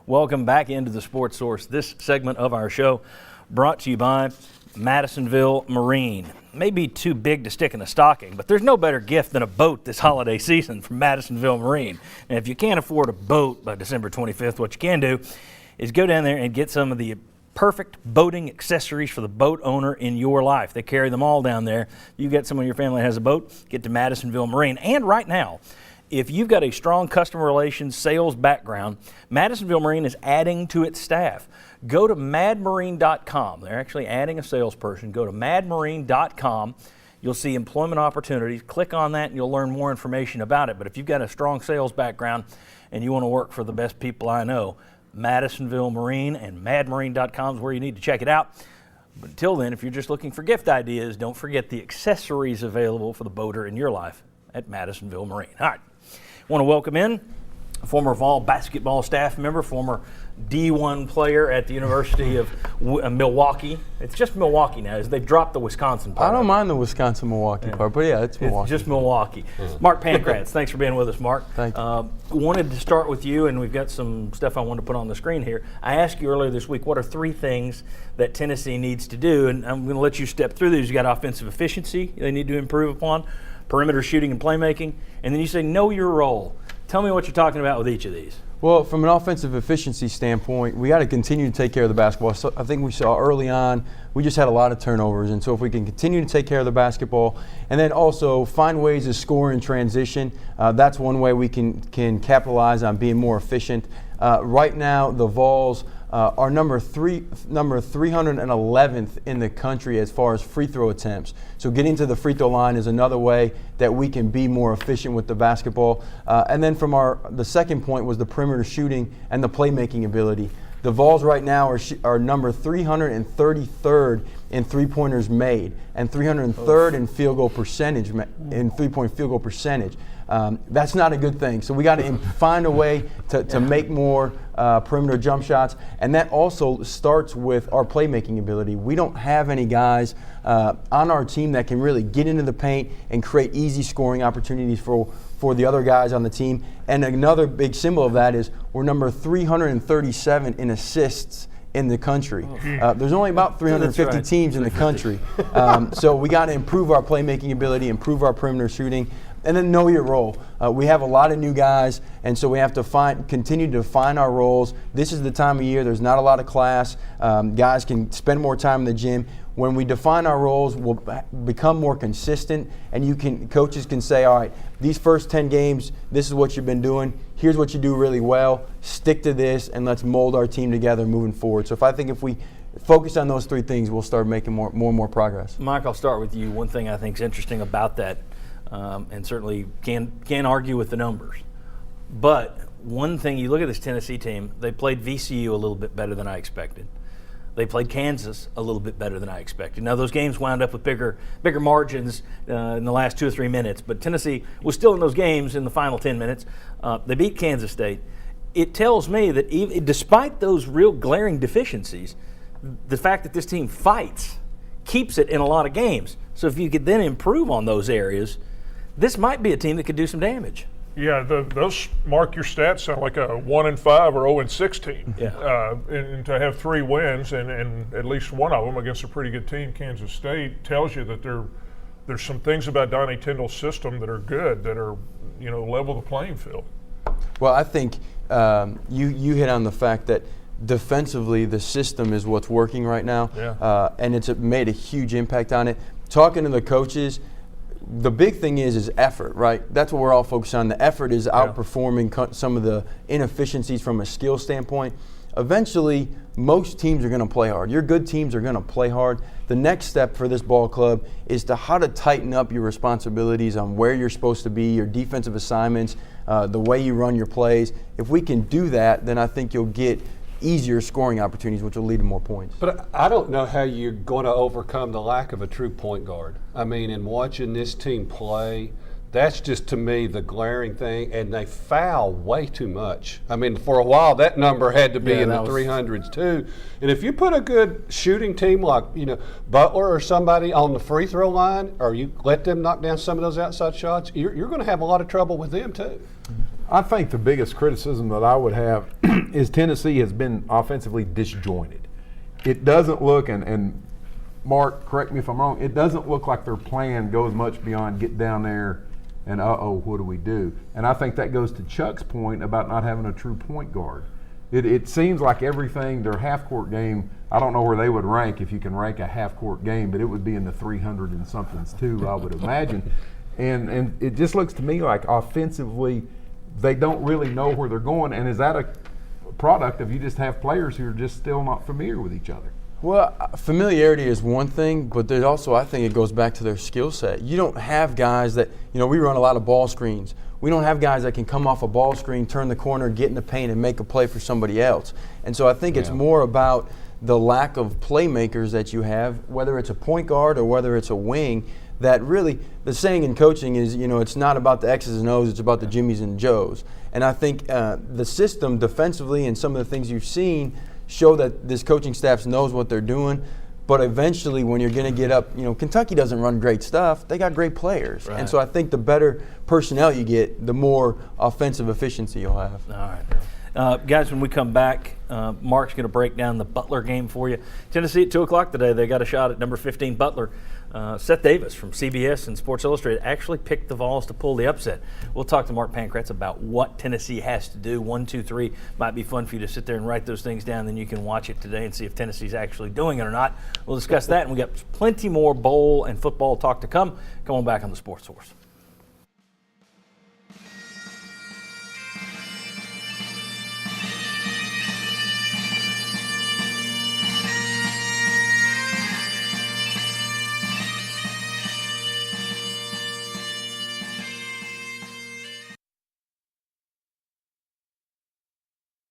Welcome back into the Sports Source. This segment of our show brought to you by Madisonville Marine. May be too big to stick in a stocking, but there's no better gift than a boat this holiday season from Madisonville Marine. And if you can't afford a boat by December 25th, what you can do is go down there and get some of the perfect boating accessories for the boat owner in your life. They carry them all down there. You get someone in your family that has a boat, get to Madisonville Marine. And right now, if you've got a strong customer relations sales background, Madisonville Marine is adding to its staff. Go to madmarine.com. They're actually adding a salesperson. Go to madmarine.com. You'll see employment opportunities. Click on that and you'll learn more information about it. But if you've got a strong sales background and you want to work for the best people I know, Madisonville Marine and madmarine.com is where you need to check it out. But until then, if you're just looking for gift ideas, don't forget the accessories available for the boater in your life at Madisonville Marine. All right. Want to welcome in a former Vol basketball staff member, former D1 player at the University of Milwaukee. It's just Milwaukee now. They've dropped the Wisconsin part. I don't mind the Wisconsin-Milwaukee part, but yeah, it's Milwaukee. It's just Milwaukee. Mark Pankratz, thanks for being with us, Mark. Thank you. Wanted to start with you, and we've got some stuff I wanted to put on the screen here. I asked you earlier this week, what are 3 things that Tennessee needs to do? And I'm going to let you step through these. You got offensive efficiency they need to improve upon, perimeter shooting and playmaking, and then you say know your role. Tell me what you're talking about with each of these. Well, from an offensive efficiency standpoint, we got to continue to take care of the basketball. So I think we saw early on, we just had a lot of turnovers. And so if we can continue to take care of the basketball and then also find ways to score in transition, that's one way we can capitalize on being more efficient. Right now, the Vols are number 311th in the country as far as free throw attempts. So getting to the free throw line is another way that we can be more efficient with the basketball. And then from the second point was the perimeter shooting and the playmaking ability. The Vols right now are number 333rd in three-pointers made and 303rd in field goal percentage, in three-point field goal percentage. That's not a good thing. So we got to find a way to make more perimeter jump shots, and that also starts with our playmaking ability. We don't have any guys on our team that can really get into the paint and create easy scoring opportunities for the other guys on the team. And another big symbol of that is we're number 337 in assists in the country. There's only about 350 teams in the country. So we got to improve our playmaking ability, improve our perimeter shooting, and then know your role. We have a lot of new guys, and so we have to continue to define our roles. This is the time of year. There's not a lot of class. Guys can spend more time in the gym. When we define our roles, we'll become more consistent, and coaches can say, all right, these first 10 games, this is what you've been doing. Here's what you do really well. Stick to this, and let's mold our team together moving forward. So if we focus on those 3 things, we'll start making more and more progress. Mike, I'll start with you. One thing I think is interesting about that, and certainly can't argue with the numbers, but one thing, you look at this Tennessee team, they played VCU a little bit better than I expected. They played Kansas a little bit better than I expected. Now, those games wound up with bigger margins in the last 2 or 3 minutes, but Tennessee was still in those games in the final 10 minutes. They beat Kansas State. It tells me that despite those real glaring deficiencies, the fact that this team fights keeps it in a lot of games. So if you could then improve on those areas, this might be a team that could do some damage. Yeah, those mark your stats sound like a 1-5 or 0-6 team. Yeah. And to have 3 wins and at least one of them against a pretty good team, Kansas State, tells you that there's some things about Donnie Tyndall's system that are good, that are level the playing field. Well, I think you hit on the fact that defensively the system is what's working right now, and it's made a huge impact on it. Talking to the coaches, the big thing is effort, right? That's what we're all focused on. The effort is outperforming some of the inefficiencies from a skill standpoint. Eventually, most teams are going to play hard. Your good teams are going to play hard. The next step for this ball club is how to tighten up your responsibilities on where you're supposed to be, your defensive assignments, the way you run your plays. If we can do that, then I think you'll get easier scoring opportunities, which will lead to more points. But I don't know how you're going to overcome the lack of a true point guard. I mean, in watching this team play, that's just, to me, the glaring thing, and they foul way too much. I mean, for a while, that number had to be in the 300s, too. And if you put a good shooting team like, Butler or somebody on the free throw line, or you let them knock down some of those outside shots, you're going to have a lot of trouble with them, too. I think the biggest criticism that I would have is Tennessee has been offensively disjointed. It doesn't look, and Mark, correct me if I'm wrong, it doesn't look like their plan goes much beyond get down there and what do we do? And I think that goes to Chuck's point about not having a true point guard. It seems like everything, their half-court game, I don't know where they would rank if you can rank a half-court game, but it would be in the 300 and somethings too, I would imagine. And it just looks to me like offensively, they don't really know where they're going. And is that a product of you just have players who are just still not familiar with each other? Well, familiarity is one thing, but there's also, I think it goes back to their skill set. You don't have guys that, we run a lot of ball screens. We don't have guys that can come off a ball screen, turn the corner, get in the paint, and make a play for somebody else. And so I think it's more about the lack of playmakers that you have, whether it's a point guard or whether it's a wing, that really, the saying in coaching is, it's not about the X's and O's, it's about the Jimmies and Joes. And I think the system defensively and some of the things you've seen show that this coaching staff knows what they're doing. But eventually, when you're going to get up, Kentucky doesn't run great stuff. They got great players. Right. And so I think the better personnel you get, the more offensive efficiency you'll have. All right. Guys, when we come back, Mark's going to break down the Butler game for you. Tennessee at 2 o'clock today, they got a shot at number 15 Butler. Seth Davis from CBS and Sports Illustrated actually picked the Vols to pull the upset. We'll talk to Mark Pankratz about what Tennessee has to do. 1, 2, 3 might be fun for you to sit there and write those things down. Then you can watch it today and see if Tennessee's actually doing it or not. We'll discuss that, and we got plenty more bowl and football talk to come. Come on back on the Sports Source.